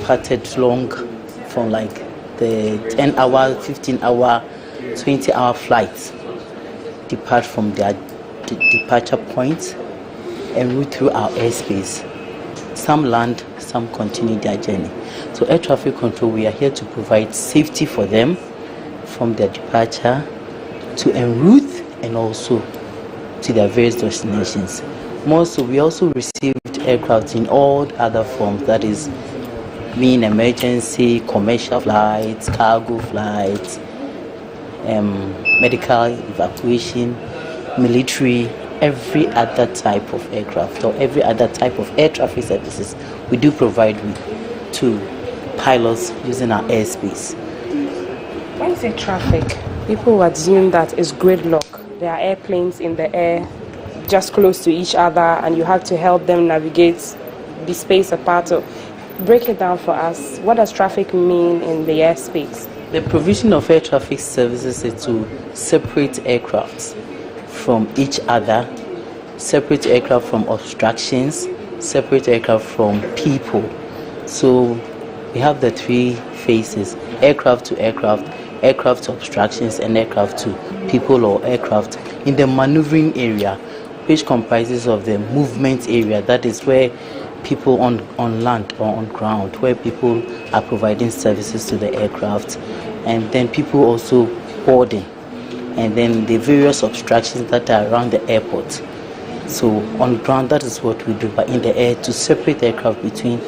departed long from like the 10-hour, 15-hour, 20-hour flights depart from their departure points and route through our airspace. Some land, some continue their journey. So air traffic control, we are here to provide safety for them from their departure to en route and also to their various destinations. More so, we also received aircraft in all other forms, that is, mean emergency, commercial flights, cargo flights, medical evacuation, military, every other type of aircraft or every other type of air traffic services we do provide with to pilots using our airspace. When you say traffic, people assume that it's gridlock. There are airplanes in the air just close to each other and you have to help them navigate the space apart. So break it down for us. What does traffic mean in the airspace? The provision of air traffic services is to separate aircrafts from each other, separate aircraft from obstructions, separate aircraft from people. So we have the three phases: aircraft to aircraft, aircraft to obstructions, and aircraft to people or aircraft in the maneuvering area, which comprises of the movement area, that is where people on land or on ground, where people are providing services to the aircraft, and then people also boarding, and then the various obstructions that are around the airport. So on ground, that is what we do, but in the air, to separate aircraft between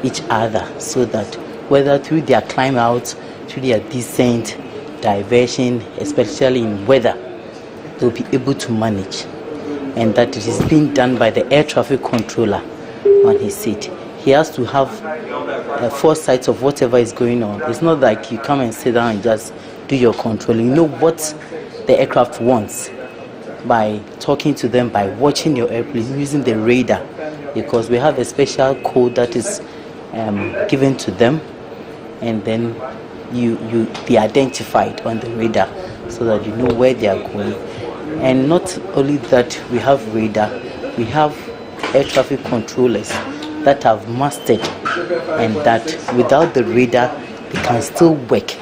each other, so that whether through their climb out, through their descent, diversion, especially in weather, they'll be able to manage. And that it is being done by the air traffic controller on his seat. He has to have foresight of whatever is going on. It's not like you come and sit down and just do your controlling. You know what the aircraft wants by talking to them, by watching your airplane, using the radar, because we have a special code that is given to them, and then you be identified on the radar so that you know where they are going. And not only that, we have radar, we have air traffic controllers that have mastered, and that without the radar they can still work.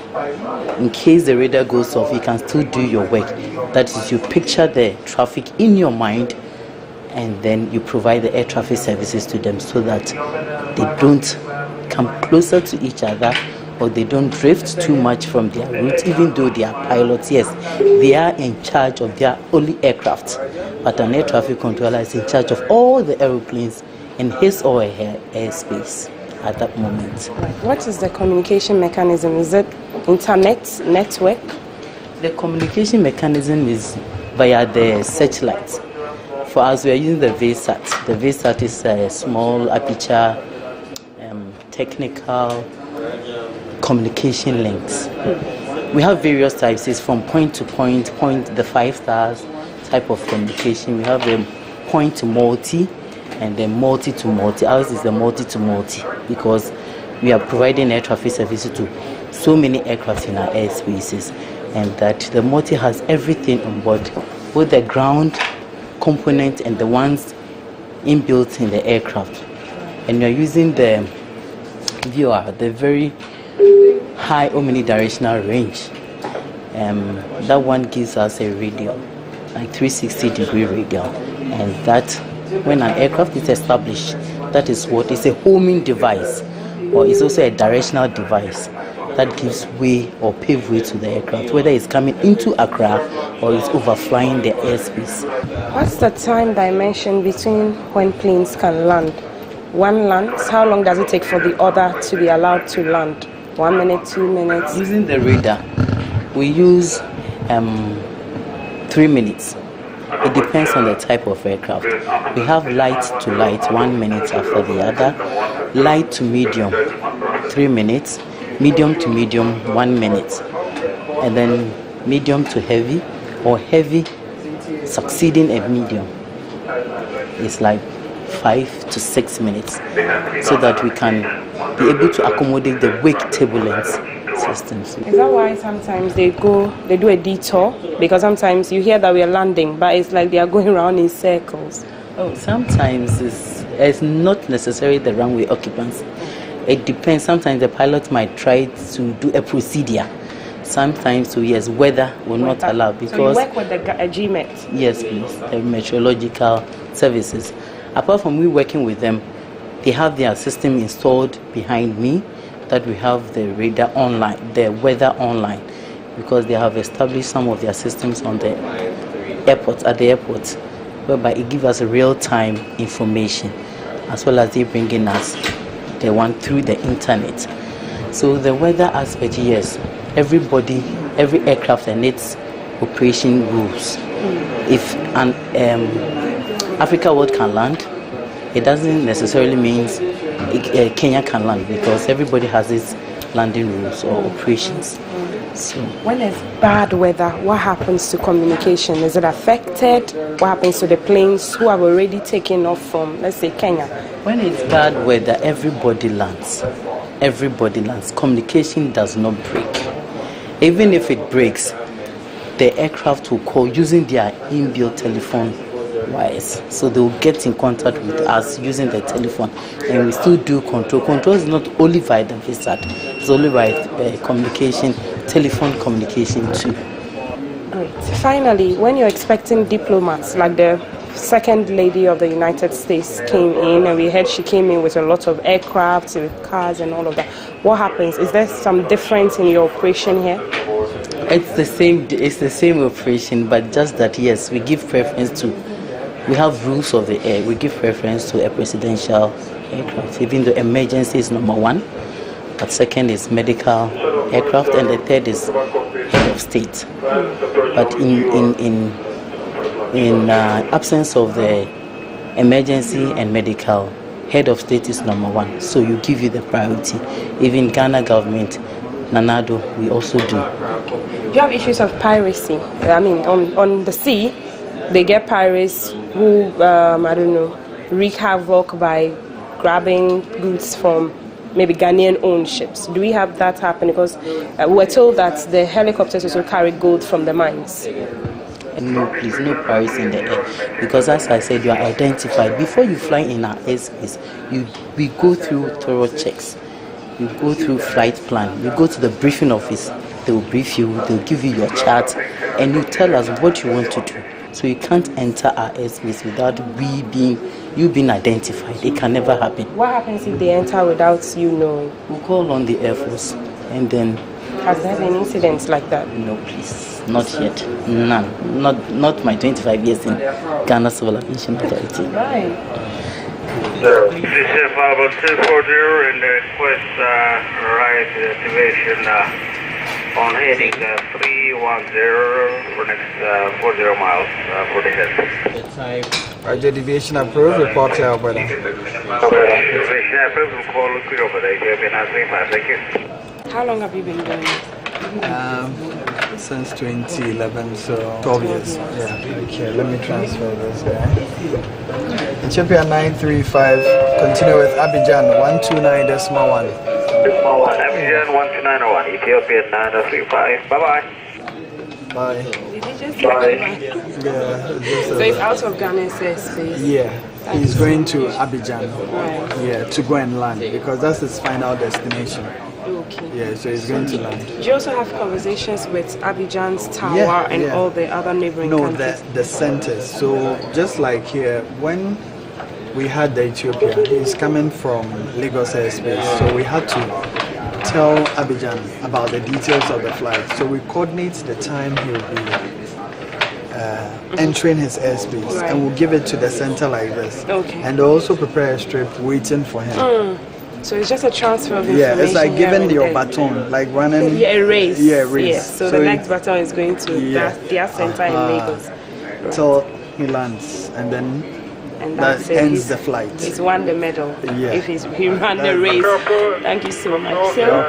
In case the radar goes off, you can still do your work. That is, you picture the traffic in your mind and then you provide the air traffic services to them so that they don't come closer to each other or they don't drift too much from their route. Even though they are pilots, yes, they are in charge of their only aircraft, but an air traffic controller is in charge of all the aeroplanes in his or her airspace at that moment. What is the communication mechanism? Is it internet, network? The communication mechanism is via the satellites. For us, we are using the VSAT. The VSAT is a small aperture technical communication links. We have various types. It's from point to point, the 5 stars type of communication. We have the point to multi and then multi to multi. Ours is the multi to multi because we are providing air traffic services to so many aircraft in our airspaces, and that the multi has everything on board, both the ground component and the ones inbuilt in the aircraft. And we are using the viewer, the very high omnidirectional range. That one gives us a radial, like 360-degree radial, and that when an aircraft is established, that is what is a homing device, or it's also a directional device that gives way or pave way to the aircraft, whether it's coming into Accra or it's overflying the airspace. What's the time dimension between when planes can land? One lands, how long does it take for the other to be allowed to land? 1 minute, 2 minutes? Using the radar, we use 3 minutes. It depends on the type of aircraft. We have light to light, 1 minute after the other. Light to medium, 3 minutes. Medium to medium, 1 minute. And then medium to heavy, or heavy succeeding a medium. It's like 5 to 6 minutes, so that we can be able to accommodate the wake turbulence systems. Is that why sometimes they do a detour? Because sometimes you hear that we are landing, but it's like they are going around in circles. Oh, sometimes it's not necessarily the runway occupants. It depends. Sometimes the pilot might try to do a procedure. Sometimes, so yes, weather will not allow, because so you work with the GMET? Yes, please, the meteorological services. Apart from we working with them, they have their system installed behind me, that we have the radar online, the weather online, because they have established some of their systems on the airports, at the airports, whereby it gives us real-time information, as well as they bringing us the one through the internet. So the weather aspect, yes, everybody, every aircraft and its operation rules. If an Africa World can land, it doesn't necessarily mean Kenya can land, because everybody has its landing rules or operations. So when it's bad weather, what happens to communication? Is it affected? What happens to the planes who have already taken off from, let's say, Kenya? When it's bad weather, everybody lands. Everybody lands. Communication does not break. Even if it breaks, the aircraft will call using their inbuilt telephone wires. So they will get in contact with us using the telephone, and we still do control. Control is not only via the VSAT, it's only via communication, telephone communication too. Great. Finally, when you're expecting diplomats, like the second lady of the United States came in, and we heard she came in with a lot of aircraft, with cars and all of that, what happens? Is there some difference in your operation here? It's the same operation, but just that, yes, we give preference to, we have rules of the air. We give preference to a presidential aircraft, even though emergency is number one, but second is medical aircraft, and the third is head of state. But in absence of the emergency and medical, head of state is number one. So you give you the priority. Even Ghana government, Nanado, we also do. You have issues of piracy. I mean, on the sea, they get pirates who, I don't know, wreak havoc by grabbing goods from maybe Ghanaian-owned ships. Do we have that happen? Because we're told that the helicopters also carry gold from the mines. No, please, no pirates in the air. Because as I said, you are identified. Before you fly in our airspace, we go through thorough checks. You go through flight plan. You go to the briefing office. They will brief you. They will give you your chart, and you tell us what you want to do. So you can't enter our airspace without you being identified. It can never happen. What happens if they enter without you knowing? We'll call on the Air Force, and then... Has there been incidents like that? No, please. Not yet. None. Not my 25 years in Ghana Civil Aviation Authority. Right. 50240 and request right activation on heading 310 for next 40 miles for the head. Roger, deviation approved. Report to Alberta. Okay, deviation approved. We'll call Liquid over there. Thank you. How long have you been doing this? Since 2011, so 12 years. Yeah. Okay, let me transfer this guy. Ethiopia 935. Continue with Abidjan 129.1. Abidjan 129.1. Ethiopia 935. Bye-bye. Bye. Did he just Bye. Yeah. So it's out of Ghana's airspace? Yeah. He's going to Abidjan. Right. Yeah, to go and land because that's his final destination. Okay. Yeah, so he's going to land. Do you also have conversations with Abidjan's tower and all the other neighboring countries? No, the centers. So just like here, when we had the Ethiopia, he's coming from Lagos airspace, so we had to tell Abidjan about the details of the flight. So we coordinate the time he'll be entering his airspace, and we'll give it to the center like this. Okay. And they'll also prepare a strip waiting for him. So it's just a transfer of information. Yeah, it's like giving your there. baton, like running. Yeah, a race. Yeah, race. Yeah. So the next baton is going to their center in Lagos. Till he lands, and then that that's it. ends the flight. He's won the medal. Yeah. If he ran the race. Thank you so much. So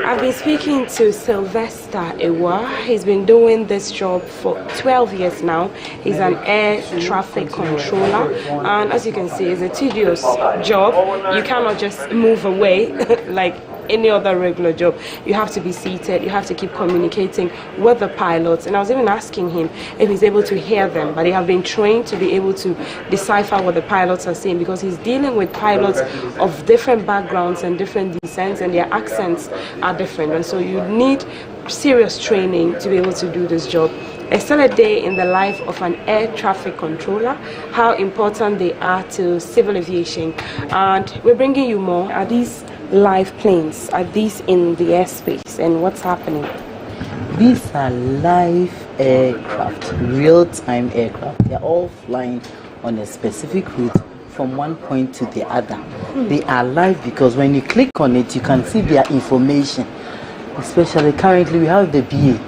I've been speaking to Sylvester Ewa. He's been doing this job for 12 years now. He's an air traffic controller, and as you can see, it's a tedious job. You cannot just move away like any other regular job. You have to be seated, you have to keep communicating with the pilots. And I was even asking him if he's able to hear them, but they have been trained to be able to decipher what the pilots are saying, because he's dealing with pilots of different backgrounds and different descents, and their accents are different. And so you need serious training to be able to do this job. It's still a day in the life of an air traffic controller, how important they are to civil aviation. And we're bringing you more. Are these live planes? Are these in the airspace? And what's happening? These are live aircraft, real-time aircraft. They're all flying on a specific route from one point to the other. They are live because when you click on it, you can see their information. Especially currently, we have the BA.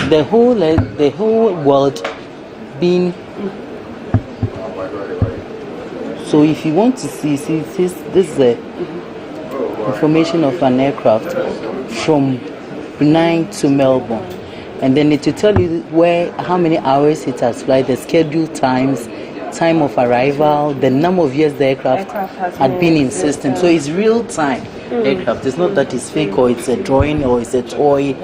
The whole world being. So if you want to see this is the information of an aircraft from Brunei to Melbourne, and then it will tell you how many hours it has flight, the scheduled times, time of arrival, the number of years the aircraft had been in system. So it's real time aircraft. It's not that it's fake or it's a drawing or it's a toy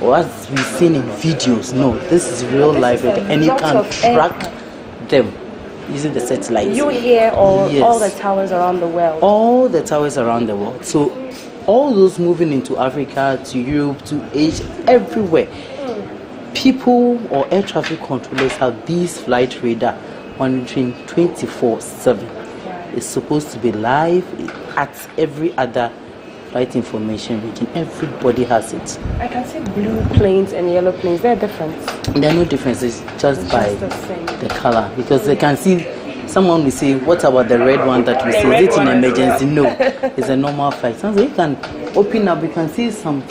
or as we've seen in videos. No, this is real life, and you can track them using the satellite. You hear all the towers around the world. All the towers around the world. So all those moving into Africa, to Europe, to Asia, everywhere. People or air traffic controllers have these flight radar monitoring 24/7. It's supposed to be live at every other flight information region. Everybody has it. I can see blue planes and yellow planes. They're different. There are no differences, just by the color. Because they can see, someone will say, what about the red one that we see? Is it an emergency? No, it's a normal flight. So you can open up, you can see some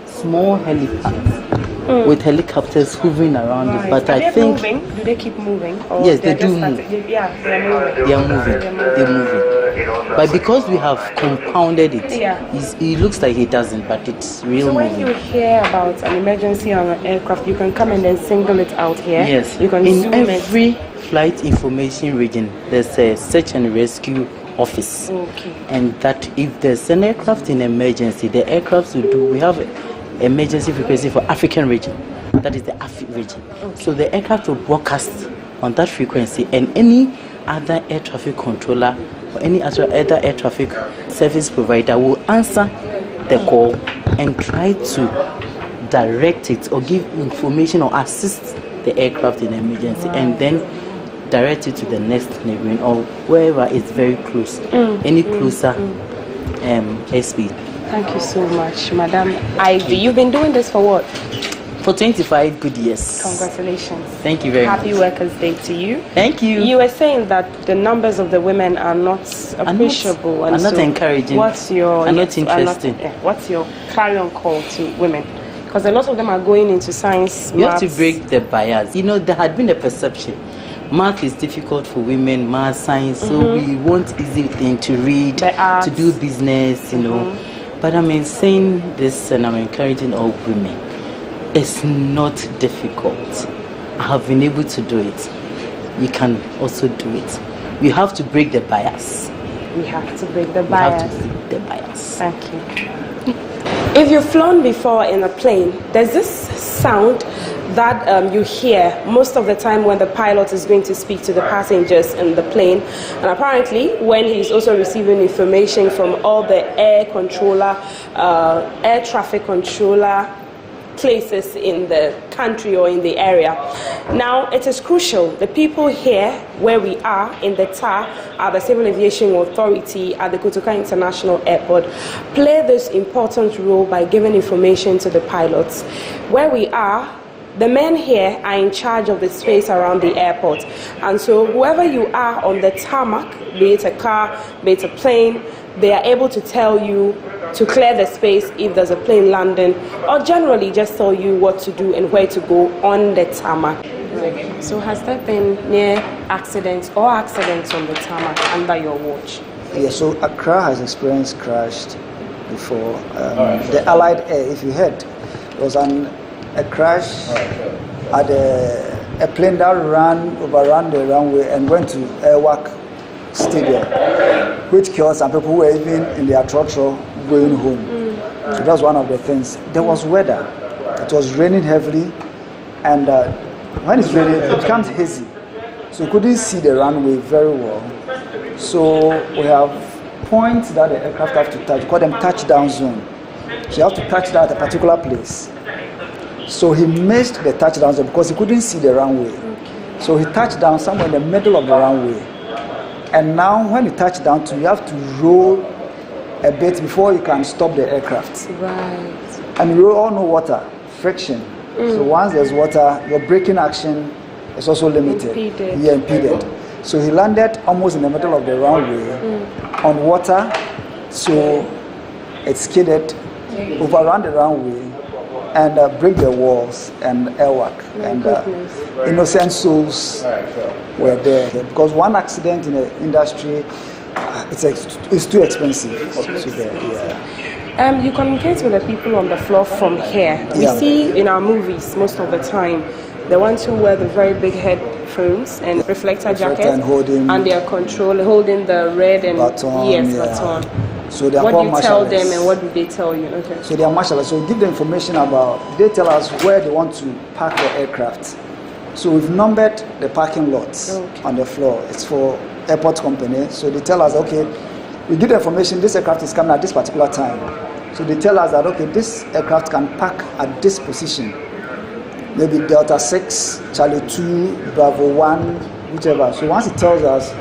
small helipads with helicopters hovering around it. But I think. Moving? Do they keep moving? Or yes, they do move. Yeah, they're moving. They are moving. They're moving. But because we have compounded it, it looks like it doesn't, but it's real. So when you hear about an emergency on an aircraft, you can come and then single it out here. Yes. You can in every flight information region, there's a search and rescue office. Okay. And that if there's an aircraft in emergency, the aircrafts will do. We have emergency frequency for African region. That is the AFRIC region. Okay. So the aircraft will broadcast on that frequency, and any other air traffic controller or any other air traffic service provider will answer the call and try to direct it or give information or assist the aircraft in emergency, and then direct it to the next neighboring or wherever it's very close, any closer airspeed. Thank you so much, Madam Ivy. You've been doing this for what? For 25 good years. Congratulations. Thank you very much. Happy Workers' Day to you. Thank you. You were saying that the numbers of the women are not appreciable. and not encouraging. What's your... not interesting. What's your clarion call to women? Because a lot of them are going into science, You have to break the bias. You know, there had been a perception. Math is difficult for women, math, science, so we want easy thing to read, to do business, you know. But I'm saying this, and I'm encouraging all women. It's not difficult. I have been able to do it. You can also do it. We have to break the bias. We have to break the bias. We have to break the bias. Thank you. If you've flown before in a plane, there's this sound that you hear most of the time when the pilot is going to speak to the passengers in the plane. And apparently, when he's also receiving information from all the air controller, air traffic controller places in the country or in the area. Now, it is crucial. The people here, where we are in the TAR, at the Civil Aviation Authority at the Kotoka International Airport, play this important role by giving information to the pilots. Where we are, the men here are in charge of the space around the airport. And so whoever you are on the tarmac, be it a car, be it a plane, they are able to tell you to clear the space if there's a plane landing, or generally just tell you what to do and where to go on the tarmac. So has there been near accidents or accidents on the tarmac under your watch? Yeah, so Accra has experienced crashed before. The Allied Air, if you heard, was a crash at a plane that overran the runway and went to Airwork Stadium, which killed some people who were even in their throttle going home. So that's one of the things. There was weather. It was raining heavily, and when it's raining, it becomes hazy. So you couldn't see the runway very well. So we have points that the aircraft have to touch. We call them touchdown zone. So you have to touch that at a particular place. So he missed the touchdown zone because he couldn't see the runway. So he touched down somewhere in the middle of the runway. And now when you touch down, you have to roll a bit before you can stop the aircraft. Right. And we all know water, friction. So once there's water, your braking action is also limited. Impeded. Yeah, impeded. So he landed almost in the middle of the runway on water. So it skidded, overran the runway, and break the walls and airwork. And innocent souls were there. Because one accident in the industry, it's too expensive to get. Yeah. You communicate with the people on the floor from here. We see in our movies most of the time the ones who wear the very big headphones and reflector jackets and they are holding the red and baton. Baton. So they are what do you called tell marshals. them and what do they tell you? Okay. So they are marshals. So give them information about. They tell us where they want to park the aircraft. So we've numbered the parking lots on the floor. It's for airport company. So they tell us, okay, we give the information. This aircraft is coming at this particular time. So they tell us that, okay, this aircraft can park at this position. Maybe Delta 6, Charlie 2, Bravo 1, whichever. So once it tells us,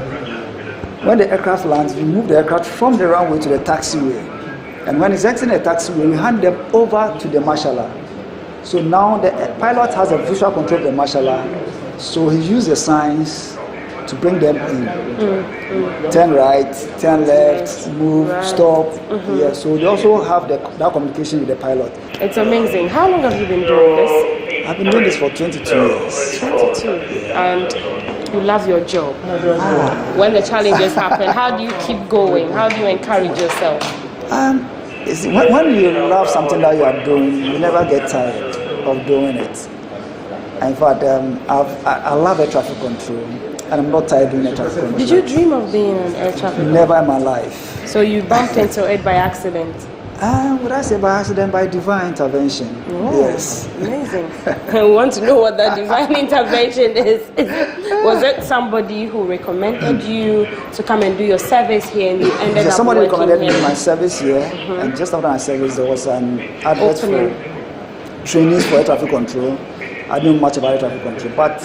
when the aircraft lands, we move the aircraft from the runway to the taxiway. And when it's exiting the taxiway, we hand them over to the marshaller. So now the pilot has a visual control of the marshaller. So he uses the signs to bring them in. Turn right, turn left, move, stop. Yeah, so they also have that communication with the pilot. It's amazing. How long have you been doing this? I've been doing this for 22 years. 22. And you love your job. When the challenges happen, how do you keep going? How do you encourage yourself? When you love something that you are doing, you never get tired of doing it. In fact, I love air traffic control, and I'm not tired doing air traffic control. Did you dream of being an air traffic control? Never in my life. So you bumped into it by accident? Would I say by accident, by divine intervention? Oh, yes. Amazing. I want to know what that divine intervention is. Was it somebody who recommended you to come and do your service here and you ended up somebody working recommended here? me my service here, and just after my service, there was an advert for trainees for air traffic control. I didn't know much about air traffic control, but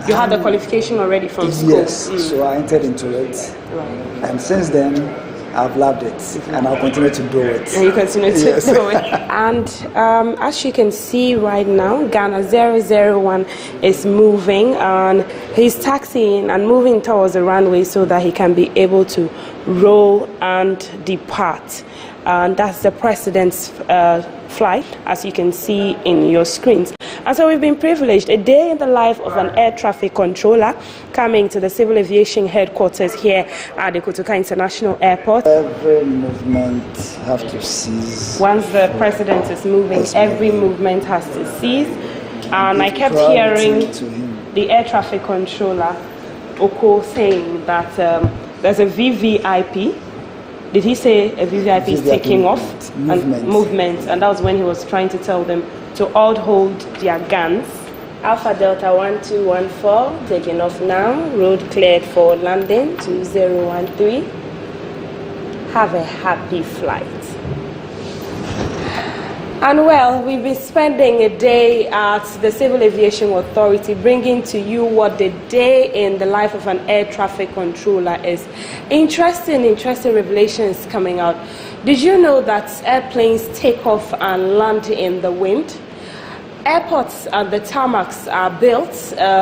you had the qualification already from school? Yes, so I entered into it, and since then, I've loved it, and I'll continue to do it. And you continue to do it. And as you can see right now, Ghana 001 is moving, and he's taxiing and moving towards the runway so that he can be able to roll and depart. And that's the president's flight, as you can see in your screens. And so we've been privileged, a day in the life of an air traffic controller coming to the Civil Aviation headquarters here at the Kotoka International Airport. Every movement has to cease. Once the president is moving, every movement has to cease. And I kept hearing the air traffic controller, Oko, saying that there's a VVIP. Did he say a VVIP is taking off? Movement. And that was when he was trying to tell them to all hold their guns. Alpha Delta 1214 taking off now. Road cleared for landing 2013. Have a happy flight. And well, we've been spending a day at the Civil Aviation Authority bringing to you what the day in the life of an air traffic controller is. Interesting revelations coming out. Did you know that airplanes take off and land in the wind? Airports and the tarmacs are built,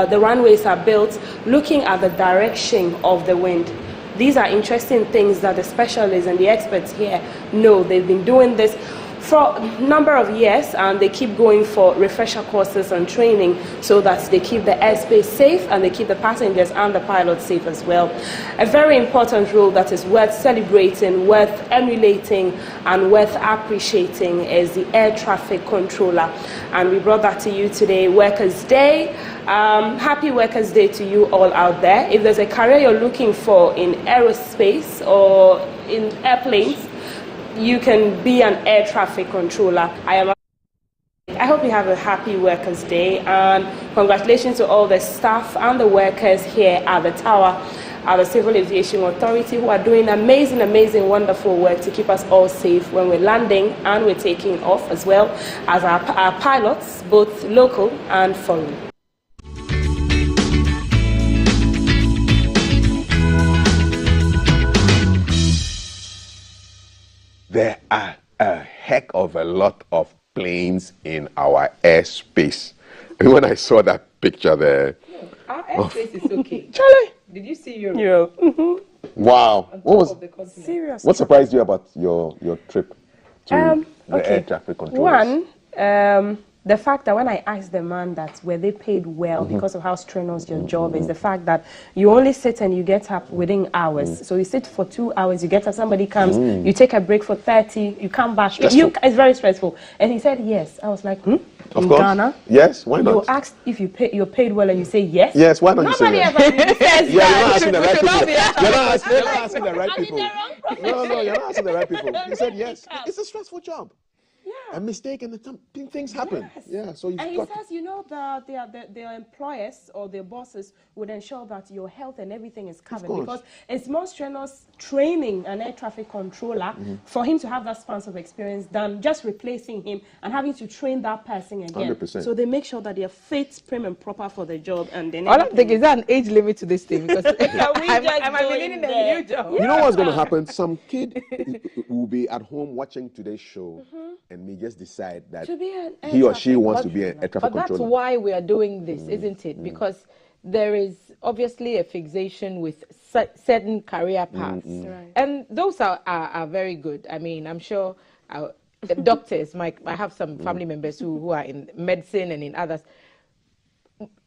the runways are built looking at the direction of the wind. These are interesting things that the specialists and the experts here know. They've been doing this for a number of years, and they keep going for refresher courses and training so that they keep the airspace safe and they keep the passengers and the pilots safe as well. A very important role that is worth celebrating, worth emulating, and worth appreciating is the air traffic controller. And we brought that to you today, Workers' Day. Happy Workers' Day to you all out there. If there's a career you're looking for in aerospace or in airplanes, you can be an air traffic controller. I hope you have a happy Workers' Day, and congratulations to all the staff and the workers here at the Tower, at the Civil Aviation Authority, who are doing amazing, wonderful work to keep us all safe when we're landing and we're taking off, as well as our pilots, both local and foreign. There are a heck of a lot of planes in our airspace. And when I saw that picture there, our airspace is okay. Charlie, did you see Europe? wow! Seriously? What surprised you about your trip to the air traffic controllers? One, the fact that when I asked the man that were they paid well because of how strenuous your job is, the fact that you only sit and you get up within hours. So you sit for 2 hours, you get up, somebody comes, you take a break for 30, you come back. It's very stressful. And he said yes. I was like, Of in course. Ghana? Yes, why not? You asked if you're paid well and you say yes? Yes, why not you say Nobody yes? ever really says You're not that. asking the right people. You're not I'm asking the right in people. the wrong profession. No, you're not asking the right people. You said yes. Yes. It's a stressful job. Yeah. A mistake and things happen. Yes. Yeah, so you've and he got... says, their employers or their bosses would ensure that your health and everything is covered, because it's more strenuous training an air traffic controller for him to have that span of experience than just replacing him and having to train that person again. 100%. So they make sure that they're fit, prim and proper for the job. And then All I'm thinking, is there an age limit to this thing? Because I might be needing a new job. You know what's going to happen? Some kid will be at home watching today's show and may just decide that he or she wants to be an air traffic But that's controller. why we are doing this, isn't it? Because there is obviously a fixation with certain career paths. Right. And those are very good. I mean, I'm sure doctors, I have some family members who are in medicine and in others.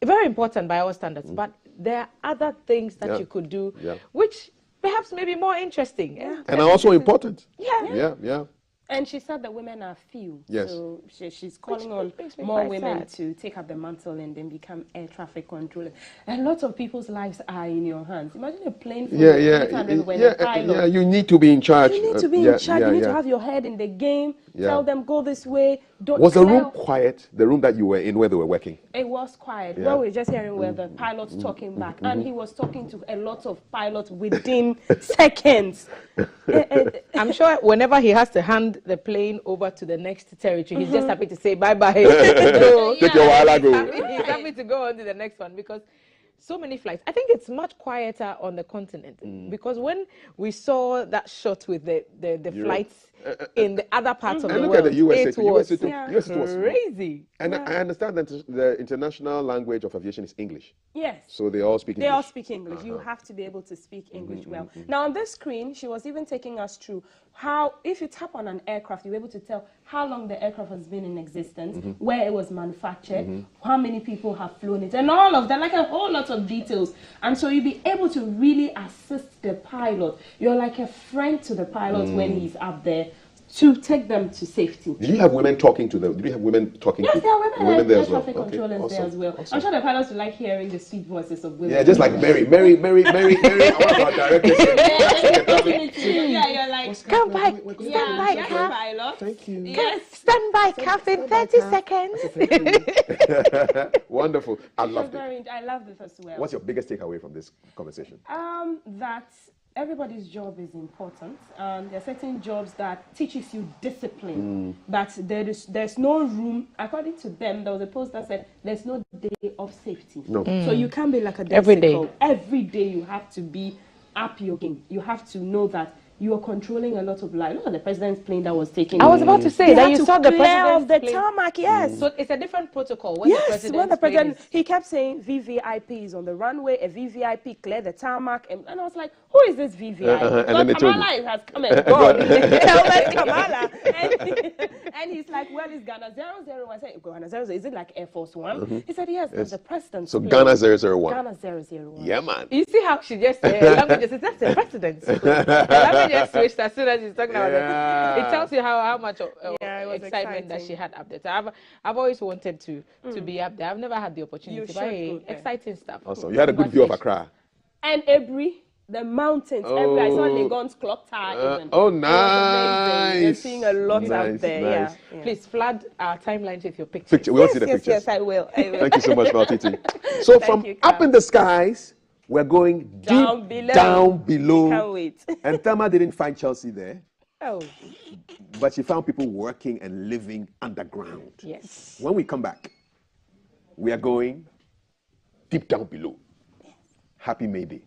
Very important by our standards, but there are other things that you could do which perhaps may be more interesting. And are also important. Yeah. And she said that women are few. Yes. So she's calling on makes me more quite women sad. to take up the mantle and then become air traffic controllers. And lots of people's lives are in your hands. Imagine a plane full of 800 when a pilot. You need to be in charge. You need to be in charge. You need to have your head in the game. Tell them, go this way. Don't. Was the room quiet? The room that you were in where they were working? It was quiet. Well, we were just hearing where the pilot's talking back, and he was talking to a lot of pilots within seconds. I'm sure whenever he has to hand the plane over to the next territory, he's just happy to say bye-bye. So, Take your while go. he's happy to go on to the next one, because so many flights. I think it's much quieter on the continent, because when we saw that shot with the flights in the other parts of And the look world, at the USA. it was US was crazy. And I understand that the international language of aviation is English. Yes. So they all speak English. They all speak English. You have to be able to speak English well. Now, on this screen, she was even taking us through how, if you tap on an aircraft, you're able to tell how long the aircraft has been in existence, where it was manufactured, how many people have flown it, and all of that, like a whole lot of details. And so you'll be able to really assist the pilot. You're like a friend to the pilot when he's up there, to take them to safety. Did you have women talking to them? Did you have women talking Yes, to there are women there air as well? traffic controllers there as well. Awesome. I'm sure the pilots would like hearing the sweet voices of women. Yeah, just like Mary. I want our director. Yeah, you're like, Stand by, yeah, Kath. pilot. Thank you. Yes. Stand by, Kath, in 30 seconds. Wonderful. I loved it. I love this as well. What's your biggest takeaway from this conversation? That everybody's job is important, and there are certain jobs that teaches you discipline, but there's no room, according to them. There was a post that said there's no day of safety. No. So you can't be like a Every day. bicycle. Every day you have to be up your game. You have to know that you are controlling a lot of life. Look at the president's plane that was taken. I was about to say They that had you to saw the clear off president's the plane. tarmac. Yes. So it's a different protocol when the Yes, president when the president, he kept saying VVIP is on the runway, a VVIP clear the tarmac, and I was like, who is this VVIP? and then they told Kamala you. has come and gone. Helmet Kamala. And he's like, well, it's Ghana 001. I said, Ghana 001, is it like Air Force One? He said, yes, it's the president's So plane. Ghana 001. Ghana 001. Yeah, man. You see how she just languages, that's the president. The language just switched as soon as she's talking about it. It tells you how much of Yeah, it was excitement that exciting. she had up there. So I've always wanted to be up there. I've never had the opportunity. You But should hey, go there. exciting stuff. Awesome. You had a good view of Accra. And Ebri, The mountains everywhere. I saw Legon's clock tower even. Oh, It was amazing. You're nice. seeing a lot Nice, out there. nice. Yeah. Please flood our timelines with your pictures. We want to see the Yes, pictures. yes, I will. Thank you so much, Maltiti. So from you, up Carl. in the skies, we're going Down deep below. down below. Can't wait. And Thelma didn't find Chelsea there, Oh, but she found people working and living underground. yes. When we come back, we are going deep down below. Happy May Day.